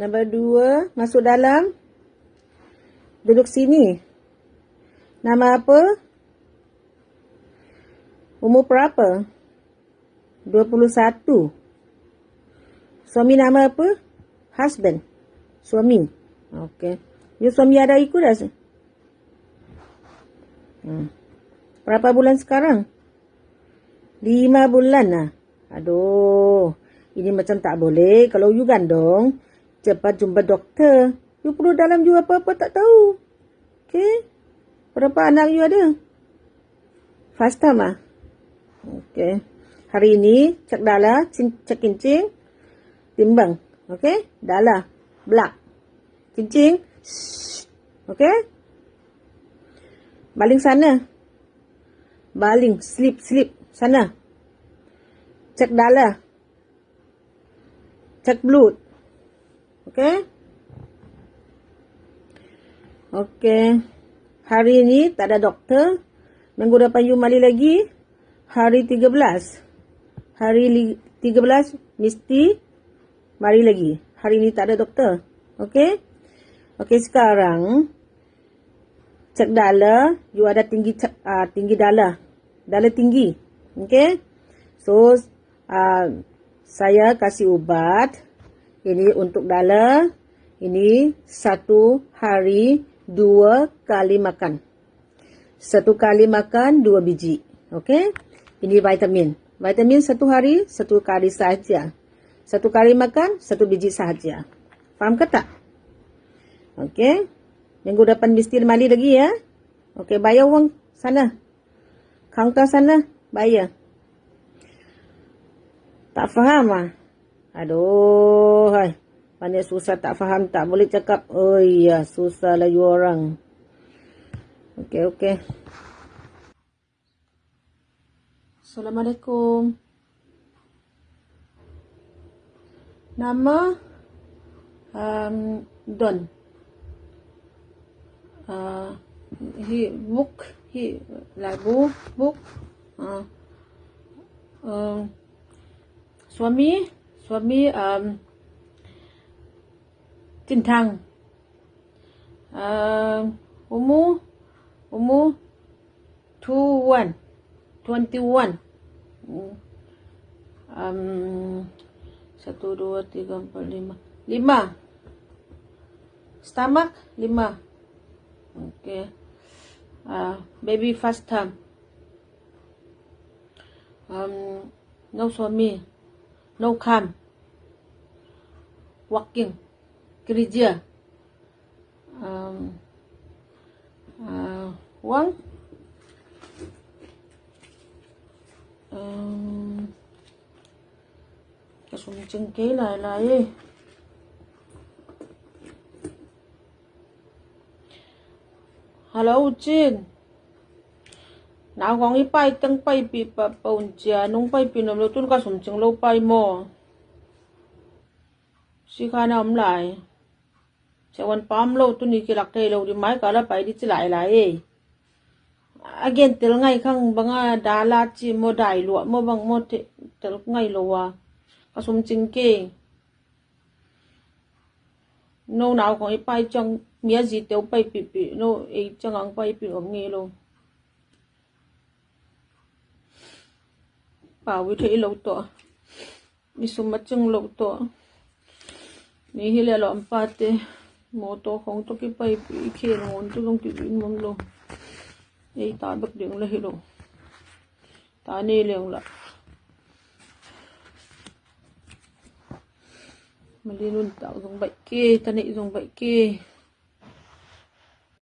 Nombor 2, masuk dalam. Duduk sini. Nama apa? Umur berapa? 21. Suami nama apa? Husband. Suami. Okey. You suami ada ikut dah? Berapa bulan sekarang? 5 bulan lah. Aduh. Ini macam tak boleh. Kalau you gandong, cepat jumpa doktor. You perlu dalam you apa-apa tak tahu. Okey. Berapa anak you ada? First time ah? Okey. Hari ini cek darah, cek kencing, timbang. Okey? Darah, blood. Kencing. Okey? Baling sana. Baling, slip sana. Cek darah. Cek blood. Okey? Okey. Hari ini tak ada doktor. Minggu depan you mari lagi. Hari 13. Hari 13 mesti mari lagi. Hari ini tak ada doktor. Okey? Okey, sekarang cek darah. You ada tinggi darah. Darah tinggi. Okey? So, saya kasih ubat. Ini untuk darah. Ini 1 hari 2 kali makan. 1 kali makan 2 biji. Okey? Ini vitamin. Vitamin 1 hari 1 kali sahaja. 1 kali makan 1 biji sahaja. Faham ke tak? Okey? Minggu depan mesti mandi lagi ya. Okey, bayar wang sana. Kaunter sana, bayar. Tak faham ah? Aduh, hai. Pandai susah tak faham, tak boleh cakap. Oh iya, susah lah you orang. Okey. Assalamualaikum. Nama Don. Lagu book. Suami Tintang. Umur 21. 1, 2, 3, 4, 5. 5. Stomach 5. Okay. Baby first time. No suami. No come. Walking. Kerja. Wang. Cengkeh lại. Hello Jin. Nào con đi bay tăng bay bị bồn chia nông bay bị nằm lâu tuôn cả sủng chừng lâu bay mò. Xí khai nào lại. Sẽ quan pam lâu tuôn đi kia lạc thầy lâu đi máy cả là bay đi chỉ lại. Again tel ngay khang banga dala chi mo dai lo mo bang mo tel ngay lo wa. Cả sủng chừng kê. No nào con đi bay trong mía gì tiêu bay bị no ấy trong ang bay bị ốm nghe luôn. Bảo với thấy lâu to, mi sum mất chung lâu to, mi hi lẹ lọm pate, mô tô không to cái bay bị kia ngon tôi không chịu mong luôn, ấy ta bực điện là hi luôn, ta nê liền lại, mà đi luôn tạo dùng bệnh kia, ta nị dùng bệnh kia.